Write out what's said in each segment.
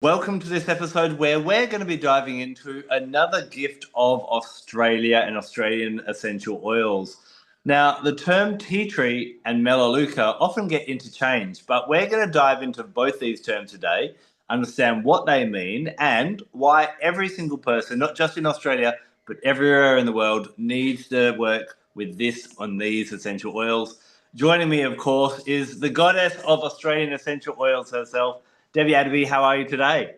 Welcome to this episode where we're going to be diving into another gift of Australia and Australian essential oils. Now, the term tea tree and Melaleuca often get interchanged, but we're going to dive into both these terms today, understand what they mean, and why every single person, not just in Australia, but everywhere in the world, needs to work with this on these essential oils. Joining me, of course, is the goddess of Australian essential oils herself, Debbie Adby. How are you today?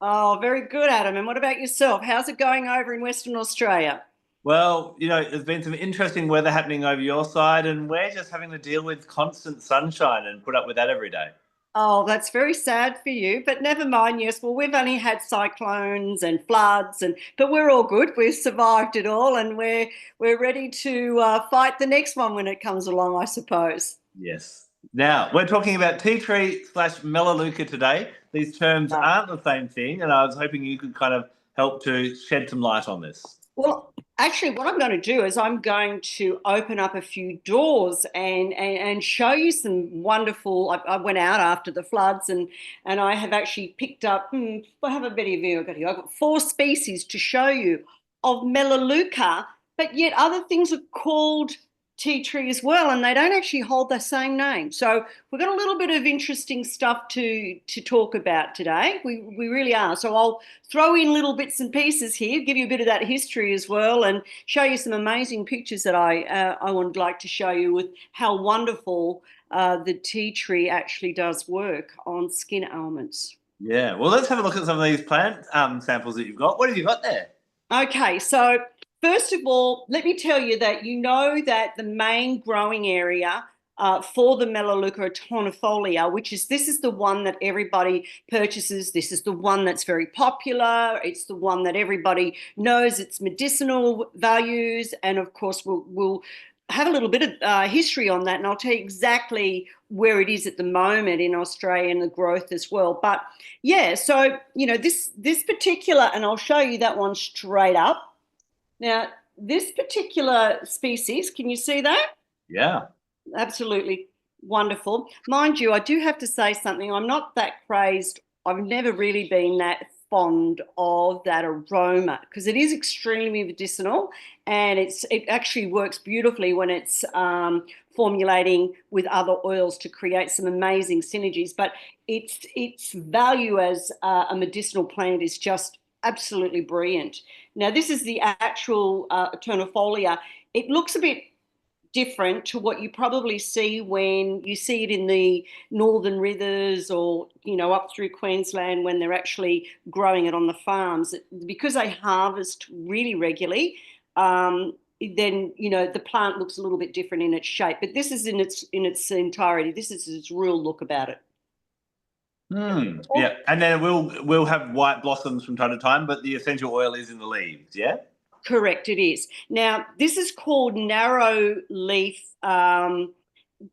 Oh, very good, Adam. And what about yourself? How's it going over in Western Australia? Well, there's been some interesting weather happening over your side, and we're just having to deal with constant sunshine and put up with that every day. Oh, that's very sad for you, but never mind. Yes, well, we've only had cyclones and floods, but we're all good. We've survived it all, and we're ready to fight the next one when it comes along, I suppose. Yes. Now, we're talking about tea tree slash Melaleuca today. These terms Yeah. aren't the same thing, and I was hoping you could kind of help to shed some light on this. Well, actually, what I'm going to do is I'm going to open up a few doors and show you some wonderful. I went out after the floods and I have actually picked up. I have a better view. I've got four species to show you of Melaleuca, but yet other things are called tea tree as well, and they don't actually hold the same name. So we've got a little bit of interesting stuff to talk about today. We really are. So I'll throw in little bits and pieces here, give you a bit of that history as well, and show you some amazing pictures that I would like to show you with how wonderful the tea tree actually does work on skin ailments. Yeah. Well, let's have a look at some of these plant samples that you've got. What have you got there? Okay, so first of all, let me tell you that you know that the main growing area for the Melaleuca tornifolia, this is the one that everybody purchases. This is the one that's very popular. It's the one that everybody knows its medicinal values, and of course, we'll have a little bit of history on that, and I'll tell you exactly where it is at the moment in Australia and the growth as well. But yeah, so this particular, and I'll show you that one straight up. Now, this particular species, can you see that? Yeah. Absolutely wonderful. Mind you, I do have to say something. I'm not that crazed. I've never really been that fond of that aroma because it is extremely medicinal and it actually works beautifully when it's formulating with other oils to create some amazing synergies. But its value as a medicinal plant is just absolutely brilliant. Now, this is the actual Eternifolia. It looks a bit different to what you probably see when you see it in the northern rivers or up through Queensland when they're actually growing it on the farms, because they harvest really regularly. Then the plant looks a little bit different in its shape, but this is in its entirety. This is its real look about it. Yeah, and then we'll have white blossoms from time to time, but the essential oil is in the leaves. Yeah. Correct, it is. Now, this is called narrow leaf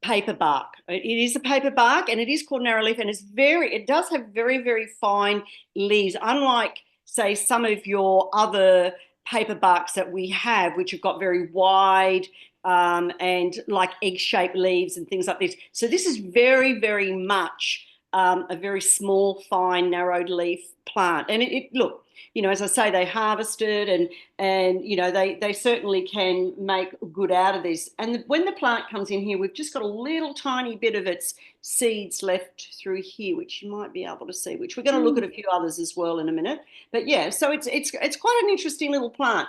paper bark. It is a paper bark and it is called narrow leaf, and it does have very, very fine leaves, unlike, say, some of your other paper barks that we have, which have got very wide and like egg-shaped leaves and things like this. So this is very, very much a very small, fine, narrowed leaf plant. And look, as I say, they harvest it and they certainly can make good out of this. And when the plant comes in here, we've just got a little tiny bit of its seeds left through here, which you might be able to see, which we're going to look at a few others as well in a minute. But yeah, so it's quite an interesting little plant.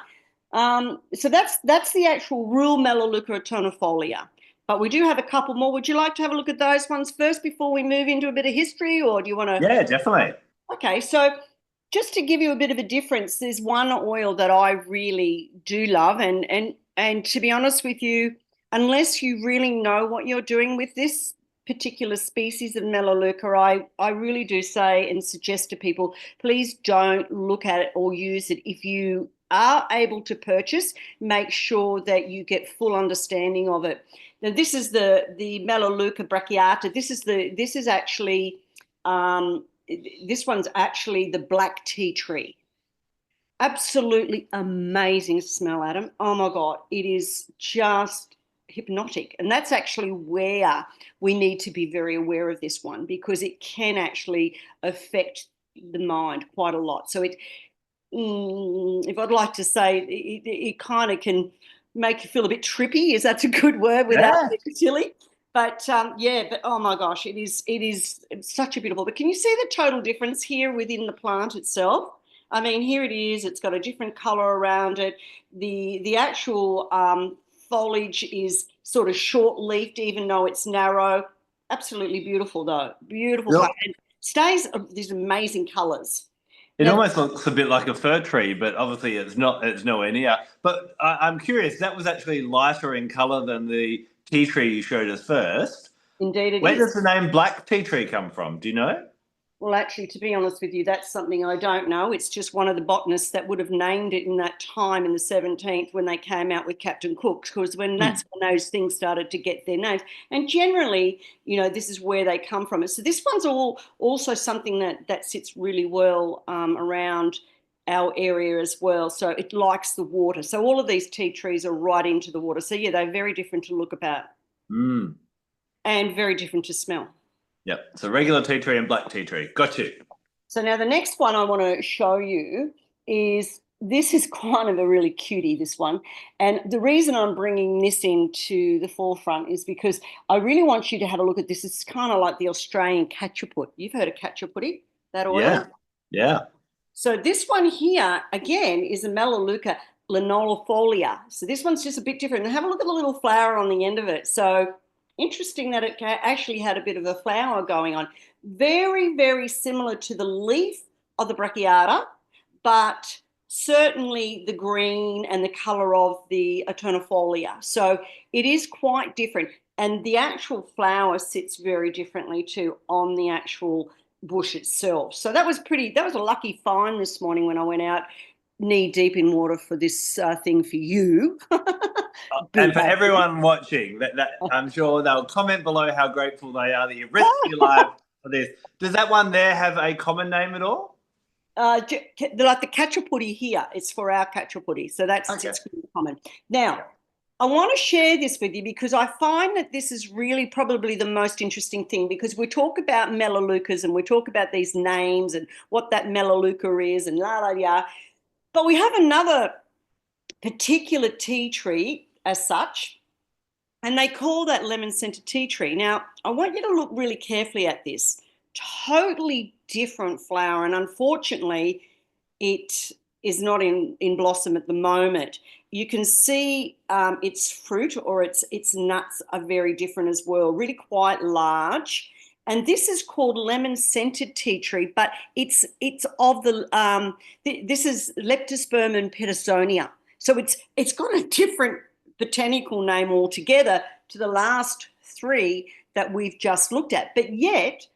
So that's the actual real Melaleuca eternifolia. But we do have a couple more. Would you like to have a look at those ones first before we move into a bit of history, or do you want to? Yeah, definitely. Okay, so just to give you a bit of a difference, there's one oil that I really do love, and to be honest with you, unless you really know what you're doing with this particular species of Melaleuca, I really do say and suggest to people, please don't look at it or use it. If you are able to purchase, make sure that you get full understanding of it. Now, this is the Melaleuca brachiata. This one's actually the black tea tree. Absolutely amazing smell, Adam. Oh my God, it is just hypnotic. And that's actually where we need to be very aware of this one, because it can actually affect the mind quite a lot. So if I'd like to say, it kind of can make you feel a bit trippy. Is that a good word without Yeah. being silly? But yeah, but oh my gosh, it's such a beautiful. But can you see the total difference here within the plant itself? I mean, here it is. It's got a different color around it. The actual foliage is sort of short-leafed, even though it's narrow. Absolutely beautiful, though. Beautiful plant. And stays these amazing colors. It Now, almost looks a bit like a fir tree, but obviously it's not. It's nowhere near. But I'm curious. That was actually lighter in colour than the tea tree you showed us first. indeed, it Where is. does the name black tea tree come from? Do you know? Well, actually, to be honest with you, that's something I don't know. It's just one of the botanists that would have named it in that time in the 17th when they came out with Captain Cook, because that's when those things started to get their names. And generally, this is where they come from. So this one's also something that sits really well around our area as well. So it likes the water. So all of these tea trees are right into the water. So yeah, they're very different to look about Mm. and very different to smell. Yep. So regular tea tree and black tea tree. Got you. So now the next one I want to show you this is kind of a really cutie, this one. And the reason I'm bringing this into the forefront is because I really want you to have a look at this. It's kind of like the Australian cachaput. You've heard of cachaputty, that oil? Yeah. Yeah. So this one here, again, is a Melaleuca lanolifolia. So this one's just a bit different. And have a look at the little flower on the end of it. So interesting that it actually had a bit of a flower going on. Very, very similar to the leaf of the brachiata, but certainly the green and the color of the eternifolia. So it is quite different. And the actual flower sits very differently too on the actual bush itself. So that was a lucky find this morning when I went out knee deep in water for this thing for you. And for everyone watching, that I'm sure they'll comment below how grateful they are that you've risked your life for this. Does that one there have a common name at all? Like the cachaputty here, it's for our cachaputty. So that's Okay. it's common. Now, I want to share this with you because I find that this is really probably the most interesting thing, because we talk about Melaleucas and we talk about these names and what that Melaleuca is and la la la. But we have another particular tea tree as such, and they call that lemon-scented tea tree. Now, I want you to look really carefully at this. Totally different flower, and unfortunately, it is not in blossom at the moment. You can see its fruit or its nuts are very different as well, really quite large. And this is called lemon-scented tea tree, but it's of the this is Leptospermum petersonia. So it's got a different botanical name altogether to the last three that we've just looked at, but yet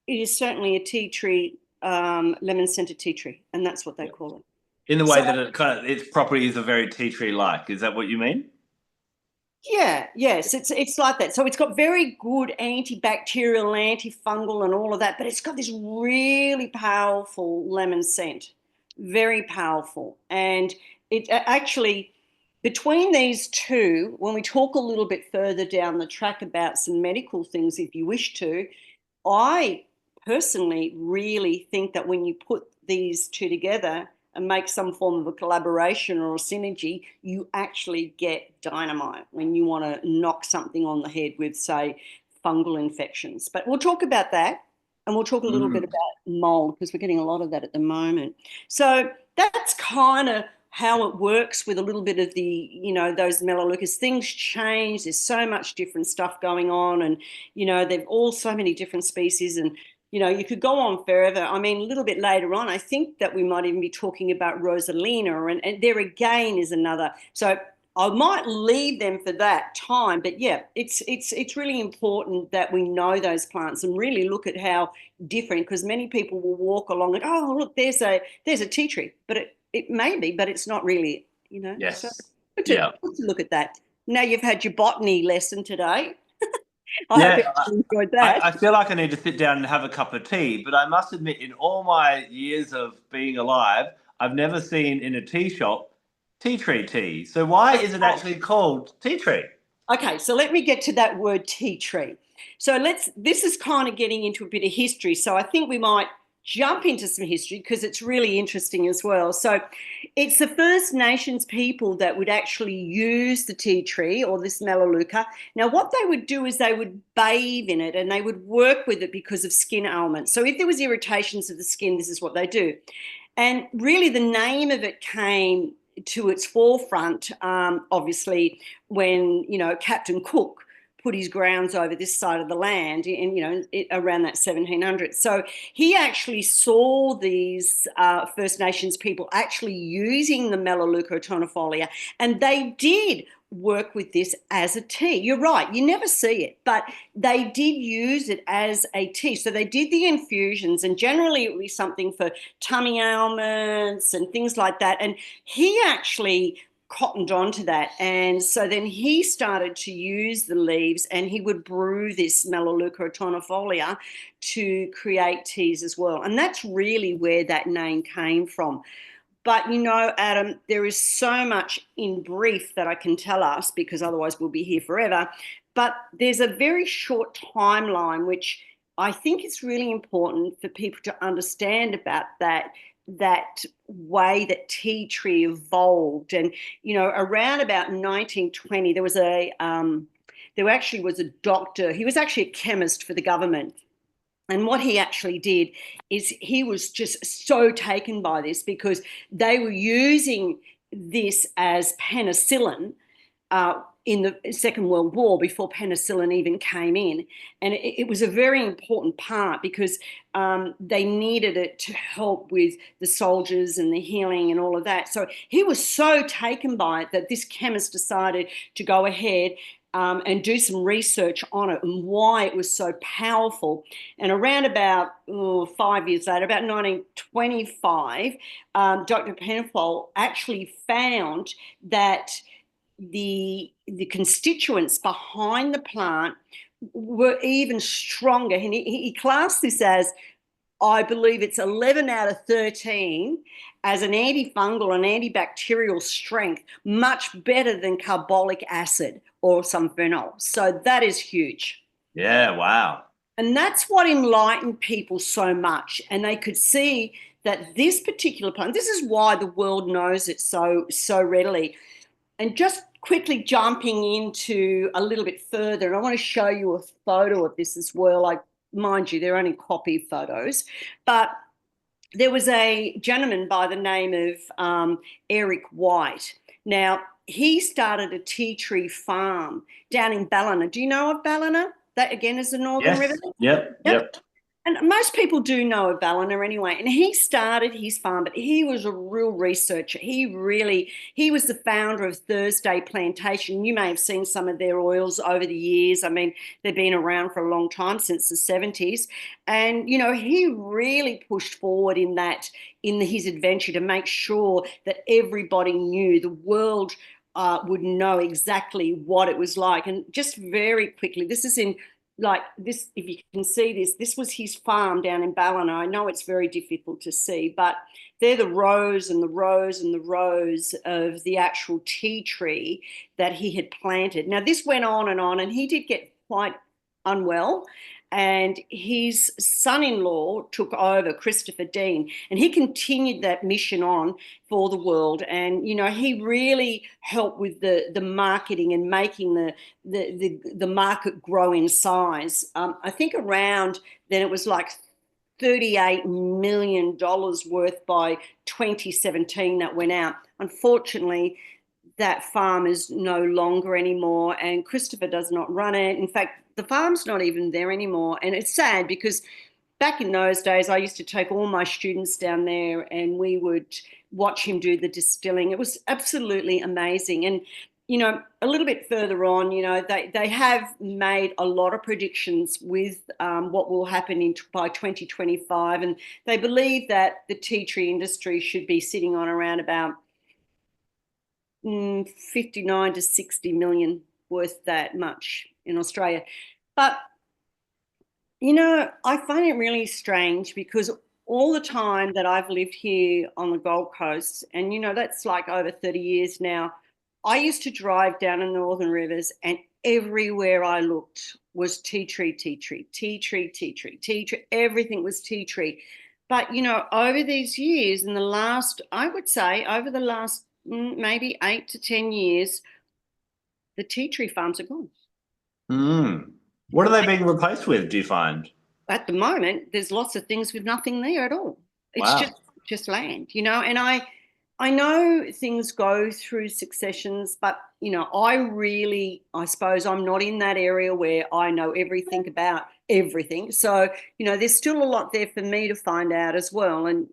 it is certainly a tea tree, lemon-scented tea tree, and that's what they call it. In the way that its properties are very tea tree like. Is that what you mean? Yeah, yes, it's like that. So it's got very good antibacterial, antifungal, and all of that, but it's got this really powerful lemon scent, very powerful. And it actually, between these two, when we talk a little bit further down the track about some medical things, if you wish to, I personally really think that when you put these two together and make some form of a collaboration or a synergy, you actually get dynamite when you want to knock something on the head with, say, fungal infections. But we'll talk about that, and we'll talk a little bit about mold, because we're getting a lot of that at the moment. So that's kind of how it works with a little bit of the, those Melaleucas. Things change. There's so much different stuff going on, and, they've all so many different species, and you could go on forever. I mean, a little bit later on, I think that we might even be talking about Rosalina, and there again is another. So I might leave them for that time, but yeah, it's really important that we know those plants and really look at how different, because many people will walk along and, oh, look, there's a tea tree, but it may be, but it's not really, Yes. So good to look at that. Now you've had your botany lesson today. I hope you enjoyed that. I feel like I need to sit down and have a cup of tea, but I must admit, in all my years of being alive, I've never seen in a tea shop tea tree tea. So why is it actually called tea tree? Okay, so let me get to that word tea tree. So this is kind of getting into a bit of history. So I think we might jump into some history because it's really interesting as well. So it's the First Nations people that would actually use the tea tree or this Melaleuca. Now, what they would do is they would bathe in it and they would work with it because of skin ailments. So if there was irritations of the skin, this is what they do. And really the name of it came to its forefront, obviously, when, Captain Cook put his grounds over this side of the land around that 1700s. So he actually saw these First Nations people actually using the Melaleuca autumnifolia, and they did work with this as a tea. You're right, you never see it, but they did use it as a tea. So they did the infusions, and generally it would be something for tummy ailments and things like that. And he actually cottoned onto that, and so then he started to use the leaves, and he would brew this Melaleuca autumnifolia to create teas as well. And that's really where that name came from. But Adam, there is so much in brief that I can tell us, because otherwise we'll be here forever. But there's a very short timeline which I think is really important for people to understand about that way that tea tree evolved. And around about 1920 there actually was a doctor. He was actually a chemist for the government, and what he actually did is he was just so taken by this because they were using this as penicillin in the Second World War, before penicillin even came in. And it was a very important part because they needed it to help with the soldiers and the healing and all of that. So he was so taken by it that this chemist decided to go ahead and do some research on it and why it was so powerful. And around about 5 years later, about 1925, Dr. Penfold actually found that the constituents behind the plant were even stronger. And he classed this as, I believe it's 11 out of 13 as an antifungal and antibacterial strength, much better than carbolic acid or some phenol. So that is huge. Yeah, wow. And that's what enlightened people so much. And they could see that this particular plant, this is why the world knows it so readily. And just quickly jumping into a little bit further, and I want to show you a photo of this as well. Mind you, they're only copy photos, but there was a gentleman by the name of Eric White. Now, he started a tea tree farm down in Ballina. Do you know of Ballina? That, again, is the Northern River. Yep. And most people do know of Ballina anyway. And he started his farm, but he was a real researcher. He was the founder of Thursday Plantation. You may have seen some of their oils over the years. I mean, they've been around for a long time, since the 70s. And, he really pushed forward in his adventure to make sure that everybody knew, the world would know exactly what it was like. And just very quickly, this is in this, if you can see this was his farm down in Ballina. I know it's very difficult to see, but they're the rows and the rows and the rows of the actual tea tree that he had planted. Now, this went on, and he did get quite unwell, and his son-in-law took over, Christopher Dean, and he continued that mission on for the world. And he really helped with the marketing and making the market grow in size. I think around then it was like $38 million worth by 2017 that went out. Unfortunately, that farm is no longer anymore, and Christopher does not run it. In fact, the farm's not even there anymore. And it's sad because back in those days, I used to take all my students down there and we would watch him do the distilling. It was absolutely amazing. And, a little bit further on, they have made a lot of predictions with what will happen by 2025. And they believe that the tea tree industry should be sitting on around about 59 to 60 million worth that much in Australia. But, I find it really strange because all the time that I've lived here on the Gold Coast, and, that's like over 30 years now, I used to drive down in the Northern Rivers, and everywhere I looked was tea tree, tea tree, tea tree, tea tree, tea tree. Everything was tea tree. But, over these years, in the last, I would say, over the last maybe 8 to 10 years, the tea tree farms are gone. Mm. What are they being replaced with, do you find? At the moment, there's lots of things with nothing there at all. It's Wow. just land, and I know things go through successions, but I suppose I'm not in that area where I know everything about everything. So, there's still a lot there for me to find out as well. And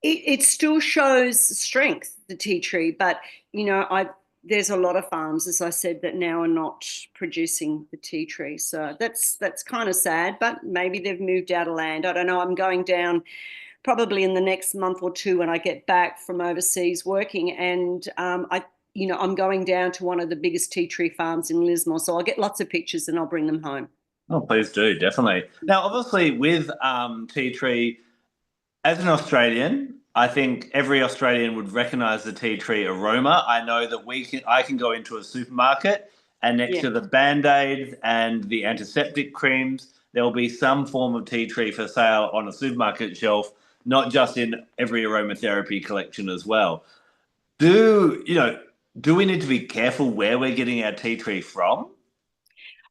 it still shows strength, the tea tree, but I there's a lot of farms, as I said, that now are not producing the tea tree. So that's kind of sad, but maybe they've moved out of land. I don't know. I'm going down probably in the next month or two when I get back from overseas working, and I'm going down to one of the biggest tea tree farms in Lismore. So I'll get lots of pictures and I'll bring them home. Oh, please do, definitely. Now, obviously, with tea tree, as an Australian, I think every Australian would recognise the tea tree aroma. I know that I can go into a supermarket and next Yeah. to the Band-Aids and the antiseptic creams, there will be some form of tea tree for sale on a supermarket shelf, not just in every aromatherapy collection as well. Do you know? Do we need to be careful where we're getting our tea tree from?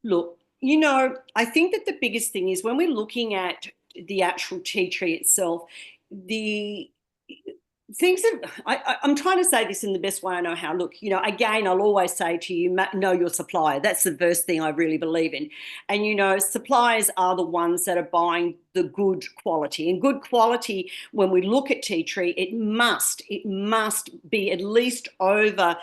Look, I think that the biggest thing is when we're looking at the actual tea tree itself, the things that I'm trying to say this in the best way I know how. Look, again, I'll always say to you, know your supplier. That's the first thing I really believe in. And, suppliers are the ones that are buying the good quality. And good quality, when we look at tea tree, it must be at least over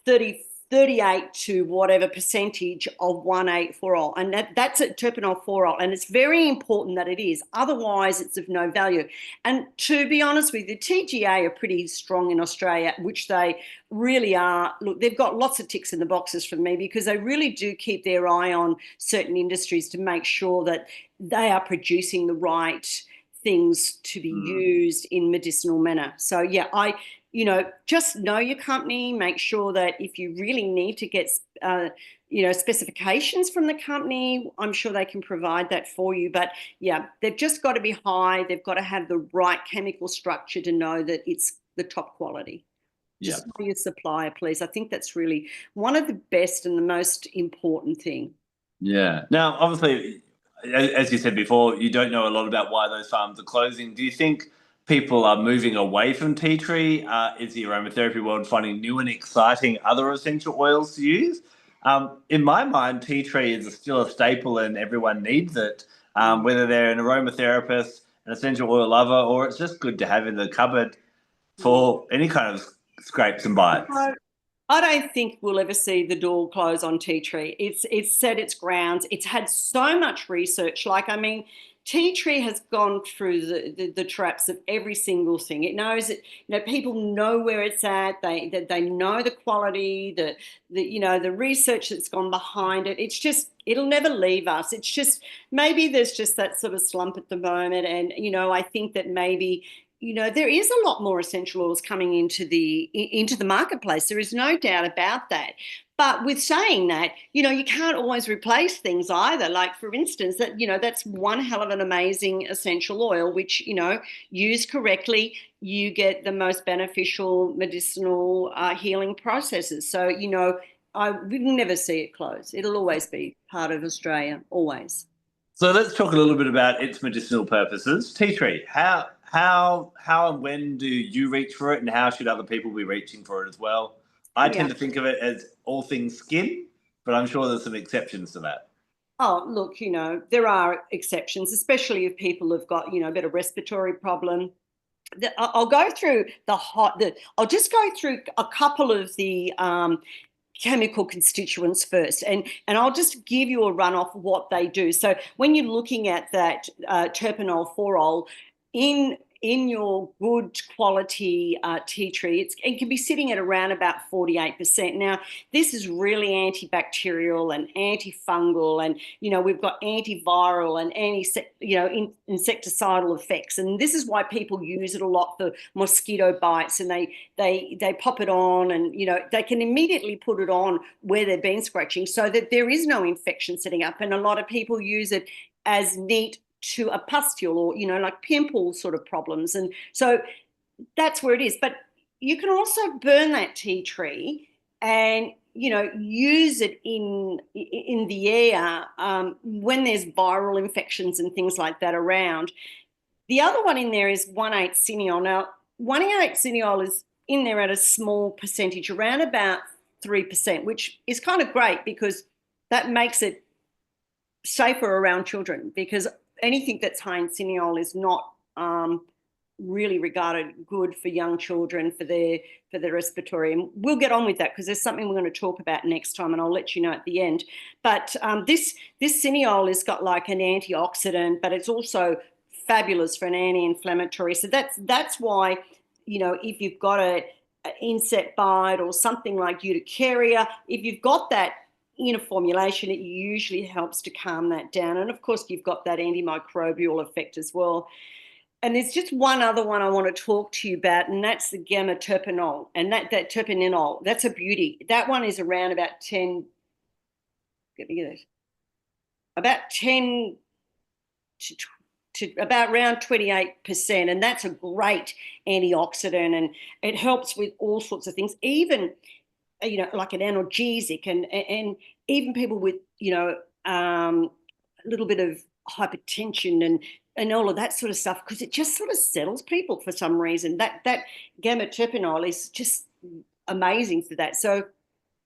38 to whatever percentage of 1,8-4-ol. And that's a terpenol 4-ol. And it's very important that it is. Otherwise, it's of no value. And to be honest with you, TGA are pretty strong in Australia, which they really are. Look, they've got lots of ticks in the boxes for me because they really do keep their eye on certain industries to make sure that they are producing the right things to be used in medicinal manner. So, yeah, just know your company, make sure that if you really need to get, specifications from the company, I'm sure they can provide that for you. But yeah, they've just got to be high. They've got to have the right chemical structure to know that it's the top quality. Yeah. Just know your supplier, please. I think that's really one of the best and the most important thing. Yeah. Now, obviously, as you said before, you don't know a lot about why those farms are closing. Do you think people are moving away from tea tree? Is the aromatherapy world finding new and exciting other essential oils to use? In my mind, tea tree is still a staple and everyone needs it, whether they're an aromatherapist, an essential oil lover, or it's just good to have in the cupboard for any kind of scrapes and bites. I don't think we'll ever see the door close on tea tree. It's set its grounds. It's had so much research. Like, I mean, tea tree has gone through the traps of every single thing. It knows it. People know where it's at. They know the quality, the research that's gone behind it. It's just it'll never leave us. It's just maybe there's just that sort of slump at the moment, and I think that maybe there is a lot more essential oils coming into the marketplace. There is no doubt about that. But with saying that, you can't always replace things either. Like, for instance, that's one hell of an amazing essential oil, which, used correctly, you get the most beneficial medicinal healing processes. So, we will never see it close. It'll always be part of Australia, always. So let's talk a little bit about its medicinal purposes. Tea tree. How and when do you reach for it, and how should other people be reaching for it as well? I Yeah. tend to think of it as all things skin, but I'm sure there's some exceptions to that. Oh, look, there are exceptions, especially if people have got, a bit of respiratory problem. I'll go through I'll just go through a couple of the chemical constituents first, and I'll just give you a run off of what they do. So when you're looking at that terpenol 4-ol in your good quality tea tree, it can be sitting at around about 48%. Now, this is really antibacterial and antifungal, and we've got antiviral and insecticidal effects, and this is why people use it a lot for mosquito bites, and they pop it on, and they can immediately put it on where they've been scratching so that there is no infection setting up. And a lot of people use it as neat to a pustule or, like pimple sort of problems. And so that's where it is. But you can also burn that tea tree and, use it in the air when there's viral infections and things like that around. The other one in there is 1,8 cineol. Now, 1,8 cineol is in there at a small percentage, around about 3%, which is kind of great because that makes it safer around children, because anything that's high in cineol is not really regarded good for young children for their respiratory. And we'll get on with that because there's something we're going to talk about next time, and I'll let you know at the end. But this cineol has got like an antioxidant, but it's also fabulous for an anti-inflammatory. So that's why, if you've got an insect bite or something like urticaria, if you've got that in a formulation, it usually helps to calm that down. And of course, you've got that antimicrobial effect as well. And there's just one other one I want to talk to you about, and that's the gamma terpenol. And that terpeninol, that's a beauty. That one is around about 10, get me this, about 10 to about around 28%. And that's a great antioxidant, and it helps with all sorts of things, even, like an analgesic, and even people with, a little bit of hypertension and all of that sort of stuff, because it just sort of settles people for some reason. That gamma terpenol is just amazing for that. So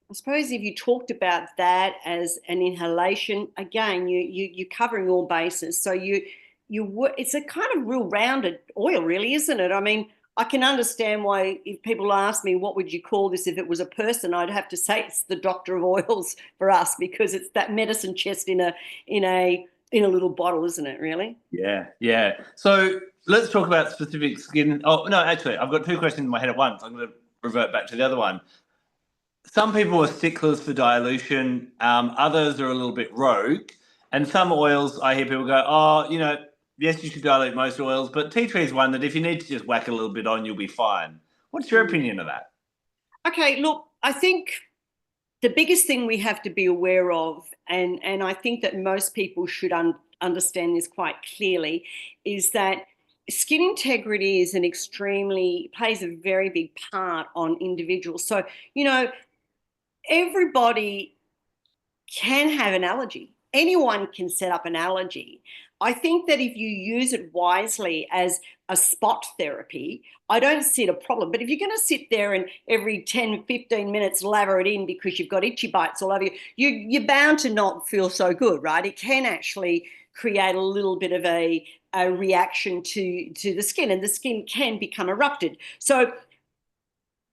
I suppose if you talked about that as an inhalation, again, you're covering all bases. So it's a kind of real rounded oil, really, isn't it? I mean, I can understand why if people ask me, what would you call this if it was a person, I'd have to say it's the doctor of oils for us, because it's that medicine chest in a little bottle, isn't it, really? Yeah. So let's talk about specific skin. Oh, no, actually, I've got two questions in my head at once. I'm going to revert back to the other one. Some people are sticklers for dilution. Others are a little bit rogue. And some oils, I hear people go, yes, you should dilute most oils, but tea tree is one that if you need to just whack a little bit on, you'll be fine. What's your opinion of that? Okay, look, I think the biggest thing we have to be aware of, and I think that most people should understand this quite clearly, is that skin integrity plays a very big part on individuals. So, everybody can have an allergy. Anyone can set up an allergy. I think that if you use it wisely as a spot therapy, I don't see the problem. But if you're going to sit there and every 10, 15 minutes lather it in because you've got itchy bites all over you, you're bound to not feel so good, right? It can actually create a little bit of a reaction to the skin, and the skin can become erupted. So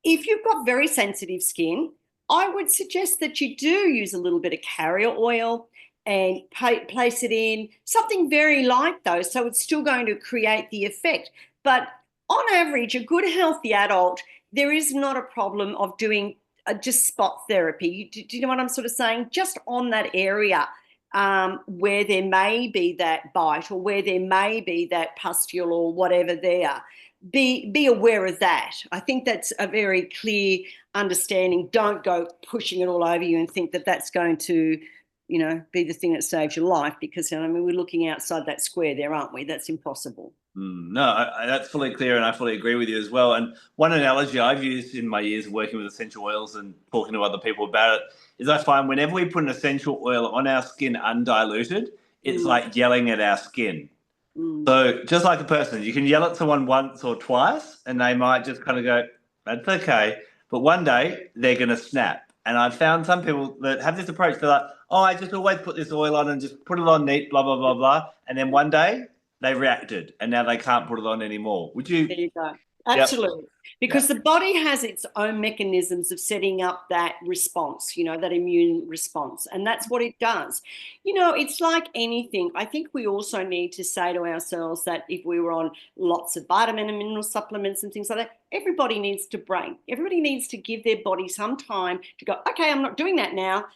if you've got very sensitive skin, I would suggest that you do use a little bit of carrier oil and place it in something very light, though, so it's still going to create the effect. But on average, a good healthy adult, there is not a problem of doing just spot therapy. Do you know what I'm sort of saying? Just on that area where there may be that bite, or where there may be that pustule or whatever there. Be aware of that. I think that's a very clear understanding. Don't go pushing it all over you and think that that's going to, be the thing that saves your life, because, we're looking outside that square there, aren't we? That's impossible. No, that's fully clear, and I fully agree with you as well. And one analogy I've used in my years working with essential oils and talking to other people about it is I find whenever we put an essential oil on our skin undiluted, it's like yelling at our skin. So just like a person, you can yell at someone once or twice and they might just kind of go, that's okay. But one day they're going to snap. And I've found some people that have this approach. They're like, I just always put this oil on and just put it on neat, blah, blah, blah, blah. And then one day they reacted and now they can't put it on anymore. Would you? There you go. Absolutely. Yep. Because the body has its own mechanisms of setting up that response, that immune response. And that's what it does. It's like anything. I think we also need to say to ourselves that if we were on lots of vitamin and mineral supplements and things like that, everybody needs to break. Everybody needs to give their body some time to go, okay, I'm not doing that now.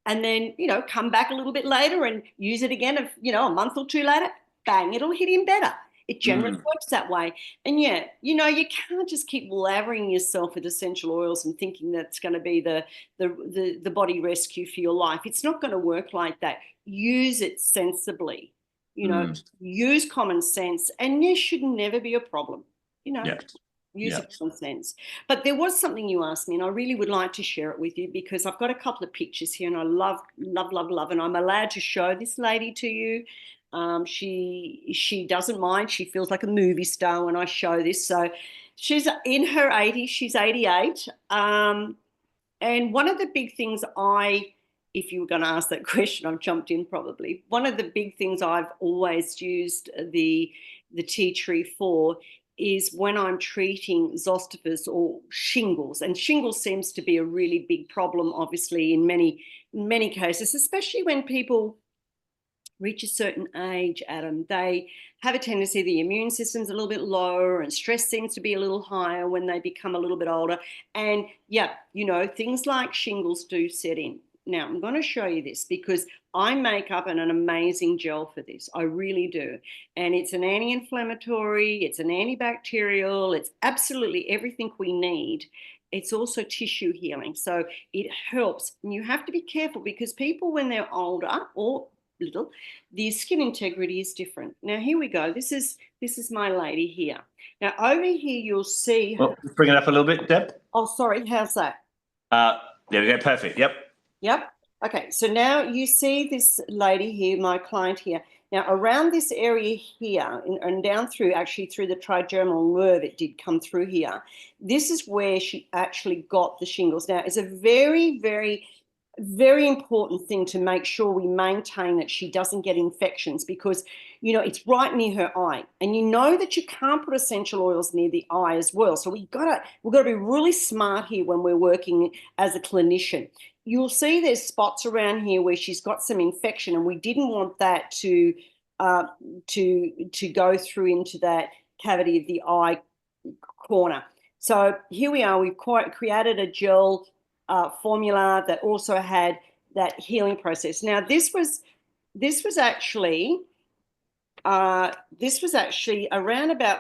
And then, come back a little bit later and use it again, a month or two later, bang, it'll hit in better. It generally works that way. And you can't just keep lavering yourself with essential oils and thinking that's going to be the body rescue for your life. It's not going to work like that. Use it sensibly. Use common sense, and this should never be a problem, Yeah. use your common sense. But there was something you asked me, and I really would like to share it with you because I've got a couple of pictures here, and I love, love, love, love, and I'm allowed to show this lady to you. She doesn't mind. She feels like a movie star when I show this. So she's in her 80s. She's 88. And one of the big things if you were going to ask that question, I've jumped in probably. One of the big things I've always used the tea tree for is when I'm treating zosterphus or shingles. And shingles seems to be a really big problem, obviously, in many cases, especially when people reach a certain age, Adam. They have a tendency, the immune system's a little bit lower and stress seems to be a little higher when they become a little bit older. And yeah, things like shingles do set in. Now, I'm going to show you this because I make up an amazing gel for this. I really do. And it's an anti-inflammatory, it's an antibacterial, it's absolutely everything we need. It's also tissue healing. So it helps. And you have to be careful because people, when they're older or little, the skin integrity is different. Now, here we go. This is my lady here. Now, over here, you'll see. Well, bring it up a little bit, Deb. Oh, sorry. How's that? There we go. Perfect. Yep. Yep. Okay. So now you see this lady here, my client here. Now, around this area here and down through the trigeminal nerve, it did come through here. This is where she actually got the shingles. Now, it's a very, very, very important thing to make sure we maintain that she doesn't get infections because, it's right near her eye. And that you can't put essential oils near the eye as well. So we've got to be really smart here when we're working as a clinician. You'll see there's spots around here where she's got some infection, and we didn't want that to go through into that cavity of the eye corner. So here we are. We've created a gel formula that also had that healing process. Now, this was actually around about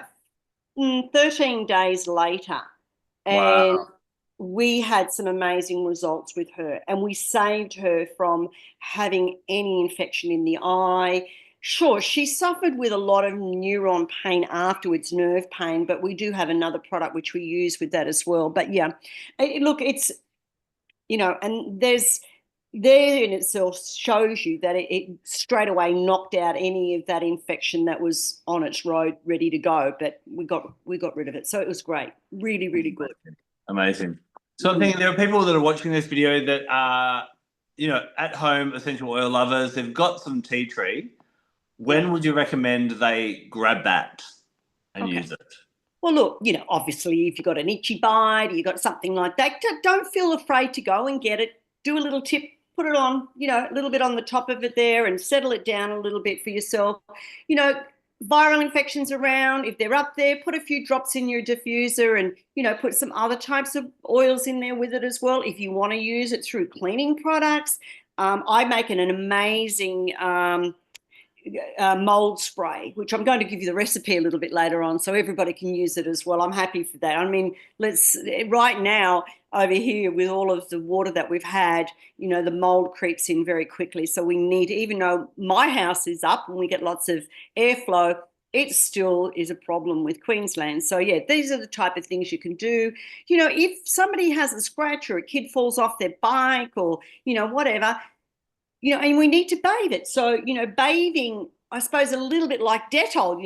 13 days later, and Wow. we had some amazing results with her, and we saved her from having any infection in the eye. Sure, she suffered with a lot of neuron pain afterwards, nerve pain, but we do have another product which we use with that as well. But yeah, look, it's, and there in itself shows you that it straight away knocked out any of that infection that was on its road ready to go, but we got rid of it. So it was great. Really, really good. Amazing. So I'm thinking there are people that are watching this video that are, at home essential oil lovers. They've got some tea tree. When would you recommend they grab that and use it? Well, look, obviously, if you've got an itchy bite, you've got something like that, don't feel afraid to go and get it. Do a little tip, put it on, a little bit on the top of it there and settle it down a little bit for yourself. Viral infections around, if they're up there, put a few drops in your diffuser and, put some other types of oils in there with it as well. If you want to use it through cleaning products, I make an amazing mold spray, which I'm going to give you the recipe a little bit later on so everybody can use it as well. I'm happy for that. I mean, right now over here with all of the water that we've had, the mold creeps in very quickly. So we need, even though my house is up and we get lots of airflow, it still is a problem with Queensland. So yeah, these are the type of things you can do. If somebody has a scratch or a kid falls off their bike or, whatever, and we need to bathe it. So, bathing, I suppose, a little bit like Dettol,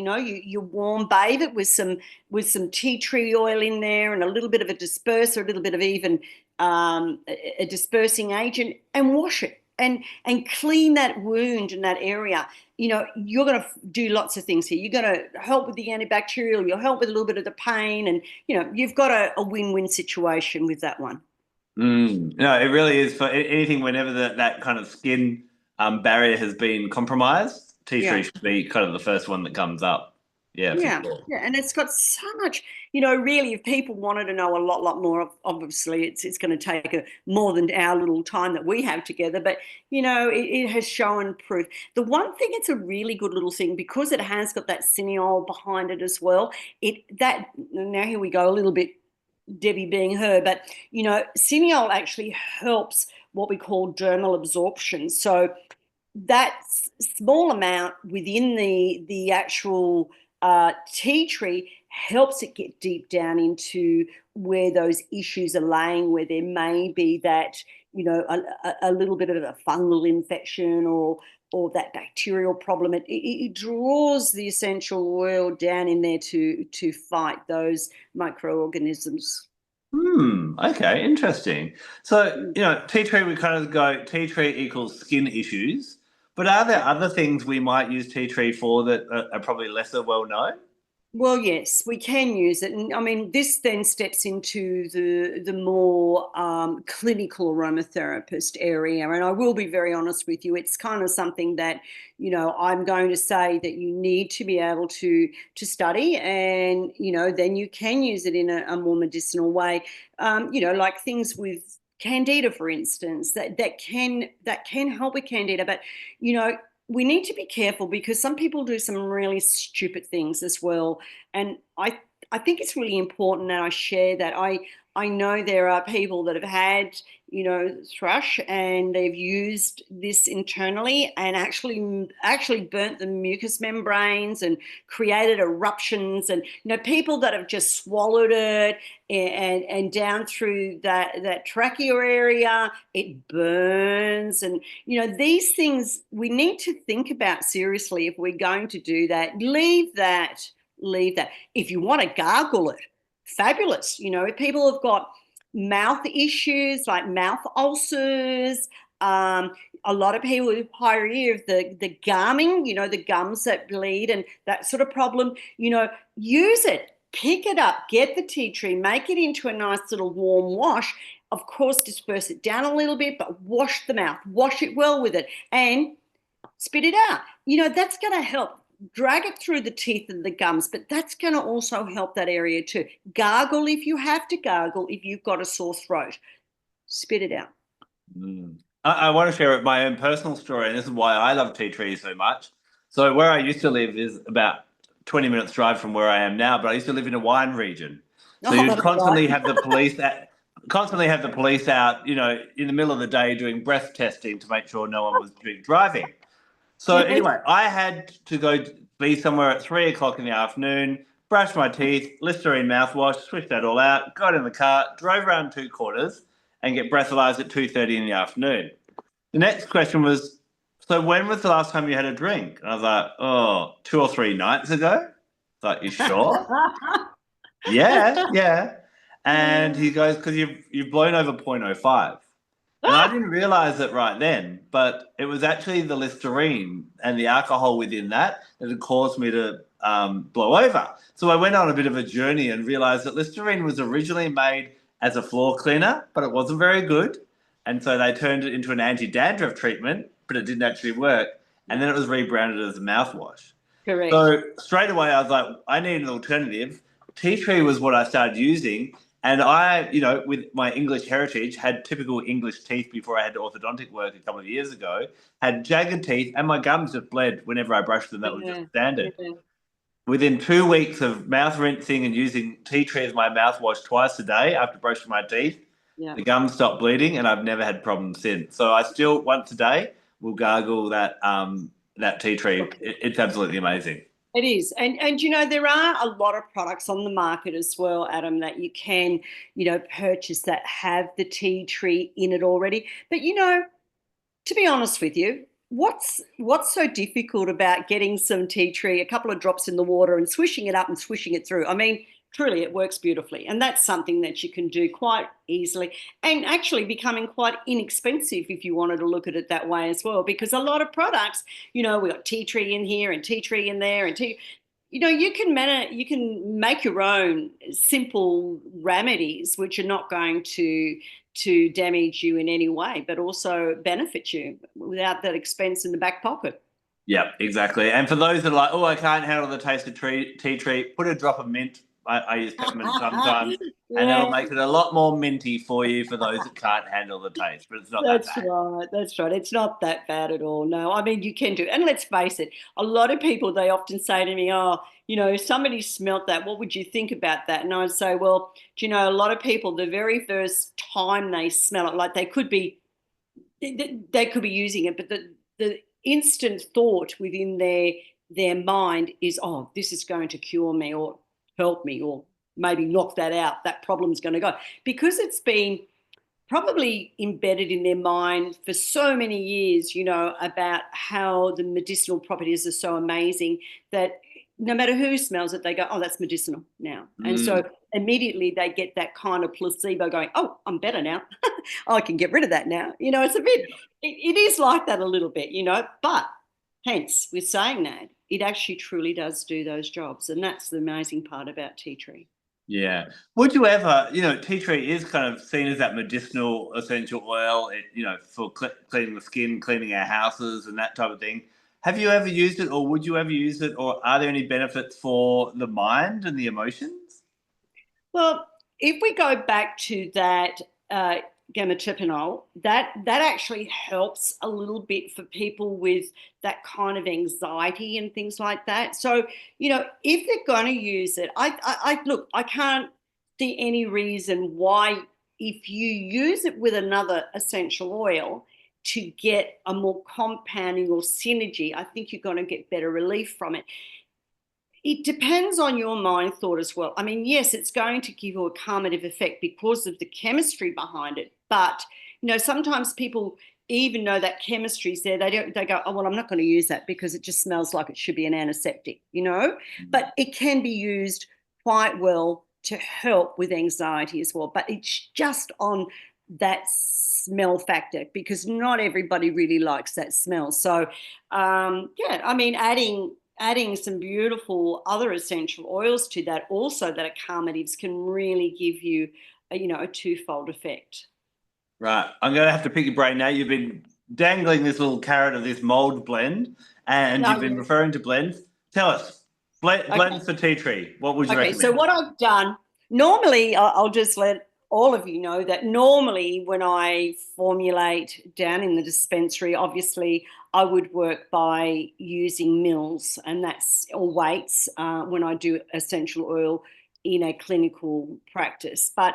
you warm bathe it with some tea tree oil in there and a little bit of a disperser, a little bit of even a dispersing agent, and wash it and clean that wound in that area. You're going to do lots of things here. You're going to help with the antibacterial, you'll help with a little bit of the pain, and, you've got a win-win situation with that one. No, it really is for anything. Whenever that kind of skin barrier has been compromised, tea tree should be kind of the first one that comes up. Yeah, sure. Yeah, and it's got so much. Really, if people wanted to know a lot more, obviously it's going to take more than our little time that we have together. But it has shown proof. The one thing, it's a really good little thing because it has got that cineol behind it as well. Now here we go a little bit. Debbie being her, but cineol actually helps what we call dermal absorption. So that small amount within the actual tea tree helps it get deep down into where those issues are laying, where there may be that, a little bit of a fungal infection or that bacterial problem. It draws the essential oil down in there to fight those microorganisms. Okay, interesting. So, tea tree, we kind of go tea tree equals skin issues, but are there other things we might use tea tree for that are probably lesser well known? Well, yes, we can use it, and I mean this then steps into the more clinical aromatherapist area. And I will be very honest with you; it's kind of something that I'm going to say that you need to be able to study, and then you can use it in a more medicinal way. Like things with candida, for instance, that can help with candida, but you know we need to be careful because some people do some really stupid things as well. And I think it's really important that I share that. I know there are people that have had, thrush, and they've used this internally and actually burnt the mucous membranes and created eruptions. And people that have just swallowed it and down through that trachea area, it burns. And these things we need to think about seriously if we're going to do that. Leave that. If you want to gargle it, fabulous. If people have got mouth issues like mouth ulcers, a lot of people with pyorrhea of the gumming, the gums that bleed and that sort of problem, use it. Pick it up, get the tea tree, make it into a nice little warm wash. Of course, disperse it down a little bit, but wash the mouth, wash it well with it, and spit it out. That's going to help. Drag it through the teeth and the gums, but that's going to also help that area too. Gargle if you have to gargle if you've got a sore throat. Spit it out. I want to share my own personal story, and this is why I love tea trees so much. So where I used to live is about 20 minutes drive from where I am now, but I used to live in a wine region. So Oh, you'd that's right. constantly have the police out, in the middle of the day doing breath testing to make sure no one was driving. So Yes. anyway, I had to go be somewhere at 3 o'clock in the afternoon, brush my teeth, Listerine mouthwash, swish that all out, got in the car, drove around 2 quarters, and get breathalyzed at 2:30 in the afternoon. The next question was, so when was the last time you had a drink? And I was like, oh, 2 or 3 nights ago. Like, you sure? Yeah, yeah. And he goes, because you've blown over 0.05. And I didn't realize it right then, but it was actually the Listerine and the alcohol within that had caused me to blow over. So I went on a bit of a journey and realized that Listerine was originally made as a floor cleaner, but it wasn't very good. And so they turned it into an anti-dandruff treatment, but it didn't actually work. And then it was rebranded as a mouthwash. Correct. So straight away, I was like, I need an alternative. Tea tree was what I started using. And I, with my English heritage, had typical English teeth before I had orthodontic work a couple of years ago, had jagged teeth, and my gums just bled whenever I brushed them. That was just Yeah. standard. Yeah. Within 2 weeks of mouth rinsing and using tea tree as my mouthwash twice a day after brushing my teeth, Yeah. the gums stopped bleeding, and I've never had problems since. So I still, once a day, will gargle that tea tree. It's absolutely amazing. It is. And there are a lot of products on the market as well, Adam, that you can, purchase that have the tea tree in it already. But to be honest with you, what's so difficult about getting some tea tree, a couple of drops in the water and swishing it up and swishing it through? I mean, truly it works beautifully. And that's something that you can do quite easily and actually becoming quite inexpensive if you wanted to look at it that way as well. Because a lot of products, we've got tea tree in here and tea tree in there and tea. You can make your own simple remedies which are not going to damage you in any way, but also benefit you without that expense in the back pocket. Yeah, exactly. And for those that are like, oh, I can't handle the taste of tea tree, put a drop of mint. I use peppermint sometimes, and Yeah, it'll make it a lot more minty for you for those that can't handle the taste. But it's not that that's bad. right. That's right. It's not that bad at all. No, I mean, you can do. And let's face it, a lot of people, they often say to me, oh, if somebody smelt that, what would you think about that? And I'd say, well, a lot of people, the very first time they smell it, like they could be using it, but the instant thought within their mind is, oh, this is going to cure me or help me or maybe knock that out. That problem's going to go. Because it's been probably embedded in their mind for so many years, about how the medicinal properties are so amazing that no matter who smells it, they go, oh, that's medicinal now. And so immediately they get that kind of placebo going, oh, I'm better now. I can get rid of that now. It's a bit, it is like that a little bit, but hence with saying that, it actually truly does do those jobs. And that's the amazing part about tea tree. Yeah. Would you ever, tea tree is kind of seen as that medicinal essential oil, for cleaning the skin, cleaning our houses and that type of thing. Have you ever used it, or would you ever use it, or are there any benefits for the mind and the emotions? Well, if we go back to that gamma-terpenol, that actually helps a little bit for people with that kind of anxiety and things like that. So, if they're going to use it, I can't see any reason why, if you use it with another essential oil to get a more compounding or synergy, I think you're going to get better relief from it. It depends on your mind thought as well. I mean, yes, it's going to give you a calmative effect because of the chemistry behind it. But, sometimes people, even though that chemistry's there, they go, oh, well, I'm not going to use that because it just smells like it should be an antiseptic, But it can be used quite well to help with anxiety as well. But it's just on that smell factor because not everybody really likes that smell. So, adding some beautiful other essential oils to that also that are calmatives can really give you a twofold effect. Right. I'm going to have to pick your brain now. You've been dangling this little carrot of this mold blend, and you've been referring to blends. Tell us, blends for tea tree. What would you recommend? So what I've done, normally I'll just let all of you know that normally when I formulate down in the dispensary, obviously I would work by using mils or weights when I do essential oil in a clinical practice. But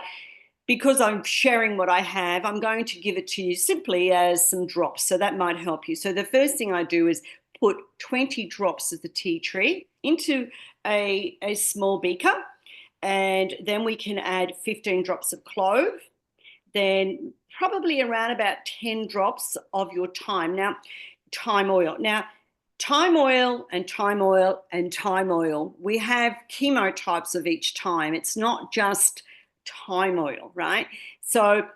because I'm sharing what I have, I'm going to give it to you simply as some drops. So that might help you. So the first thing I do is put 20 drops of the tea tree into a small beaker. And then we can add 15 drops of clove, then probably around about 10 drops of your thyme. Now, thyme oil. Now, thyme oil and thyme oil and thyme oil, we have chemotypes of each thyme. It's not just thyme oil, right? So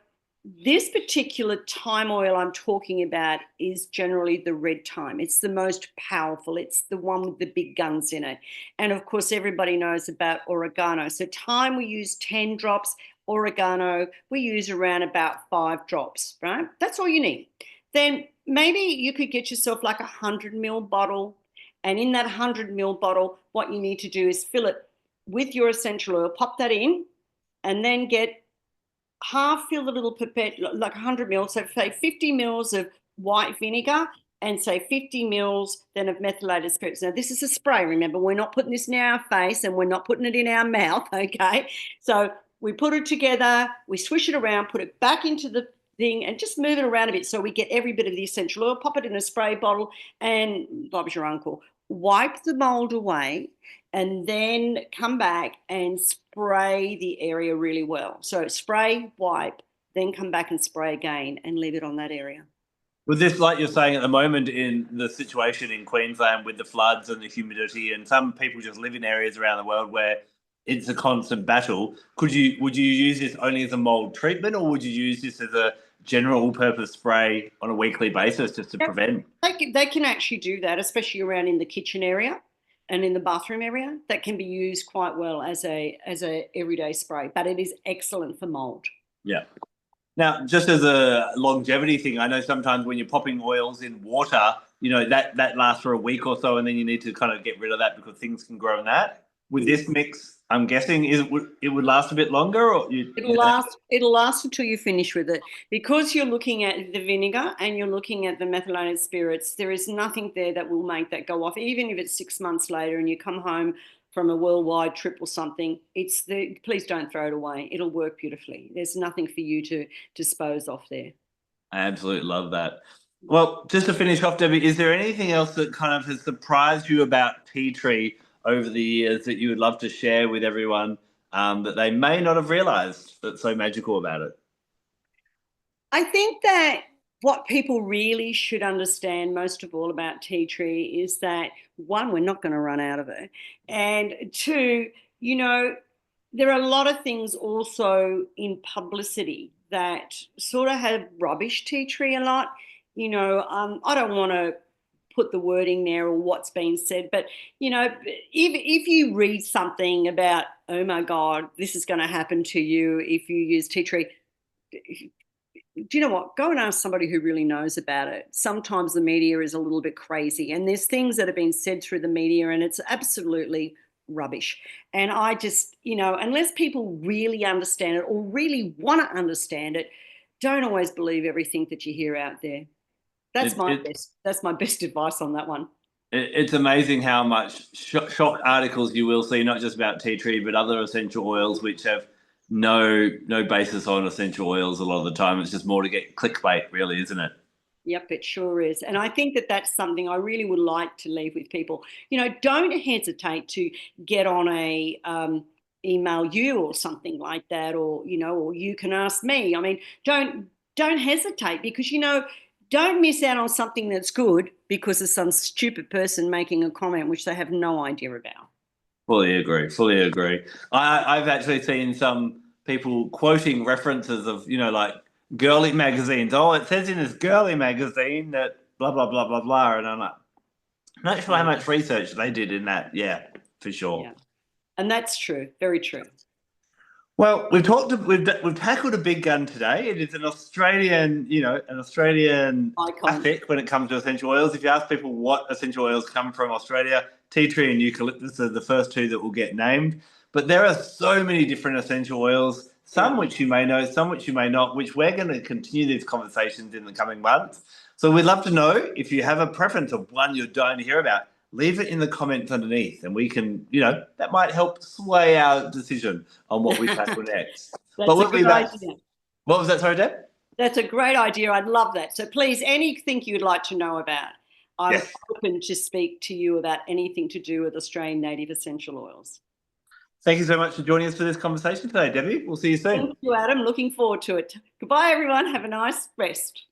this particular thyme oil I'm talking about is generally the red thyme. It's the most powerful. It's the one with the big guns in it. And of course, everybody knows about oregano. So thyme, we use 10 drops. Oregano, we use around about 5 drops, right? That's all you need. Then maybe you could get yourself like a 100 ml bottle. And in that 100 ml bottle, what you need to do is fill it with your essential oil, pop that in, and then fill the little pipette, like 100 ml, so say 50 mils of white vinegar and say 50 mils then of methylated spirits. Now, this is a spray, remember, we're not putting this in our face and we're not putting it in our mouth, okay? So we put it together, we swish it around, put it back into the thing and just move it around a bit so we get every bit of the essential oil, pop it in a spray bottle and Bob's your uncle. Wipe the mold away and then come back and spray the area really well. So spray, wipe, then come back and spray again and leave it on that area. With this, like you're saying at the moment in the situation in Queensland with the floods and the humidity, and some people just live in areas around the world where it's a constant battle, would you use this only as a mold treatment, or would you use this as a general purpose spray on a weekly basis just to prevent? They can actually do that, especially around in the kitchen area and in the bathroom area. That can be used quite well as a everyday spray, but it is excellent for mold. Yeah. Now, just as a longevity thing, I know sometimes when you're popping oils in water, that lasts for a week or so, and then you need to kind of get rid of that because things can grow in that. With this mix, I'm guessing it would last a bit longer, or it'll last until you finish with it, because you're looking at the vinegar and you're looking at the methylated spirits. There is nothing there that will make that go off, even if it's 6 months later and you come home from a worldwide trip or something. Please don't throw it away. It'll work beautifully. There's nothing for you to dispose off there. I absolutely love that. Well, just to finish off, Debbie, is there anything else that kind of has surprised you about tea tree over the years that you would love to share with everyone that they may not have realised that's so magical about it? I think that what people really should understand most of all about tea tree is that one, we're not going to run out of it. And two, you know, there are a lot of things also in publicity that sort of have rubbish tea tree a lot. I don't want to put the wording there or what's been said, but if you read something about, oh my God, this is going to happen to you if you use tea tree, do you know what? Go and ask somebody who really knows about it. Sometimes the media is a little bit crazy, and there's things that have been said through the media, and it's absolutely rubbish. And I just, unless people really understand it or really want to understand it, don't always believe everything that you hear out there. That's It, my it, best. That's my best advice on that one. it's amazing how much shock articles you will see, not just about tea tree, but other essential oils, which have no basis on essential oils. A lot of the time, it's just more to get clickbait, really, isn't it? Yep, it sure is. And I think that that's something I really would like to leave with people. Don't hesitate to get on a email you or something like that, or you can ask me. I mean, don't hesitate because don't miss out on something that's good because of some stupid person making a comment which they have no idea about. Fully agree. Fully agree. I've actually seen some people quoting references of, like girly magazines. Oh, it says in this girly magazine that blah, blah, blah, blah, blah. And I'm like, not sure how much research they did in that. Yeah, for sure. Yeah. And that's true. Very true. Well, we've tackled a big gun today. It is an Australian Icon. classic when it comes to essential oils. If you ask people what essential oils come from Australia, tea tree and eucalyptus are the first two that will get named. But there are so many different essential oils, some which you may know, some which you may not, which we're going to continue these conversations in the coming months. So we'd love to know if you have a preference of one you're dying to hear about. Leave it in the comments underneath, and we can, that might help sway our decision on what we tackle next. But That's a we'll be good back. idea. What was that, sorry, Deb? That's a great idea. I'd love that. So please, anything you'd like to know about, I'm Yes. open to speak to you about anything to do with Australian native essential oils. Thank you so much for joining us for this conversation today, Debbie. We'll see you soon. Thank you, Adam. Looking forward to it. Goodbye, everyone. Have a nice rest.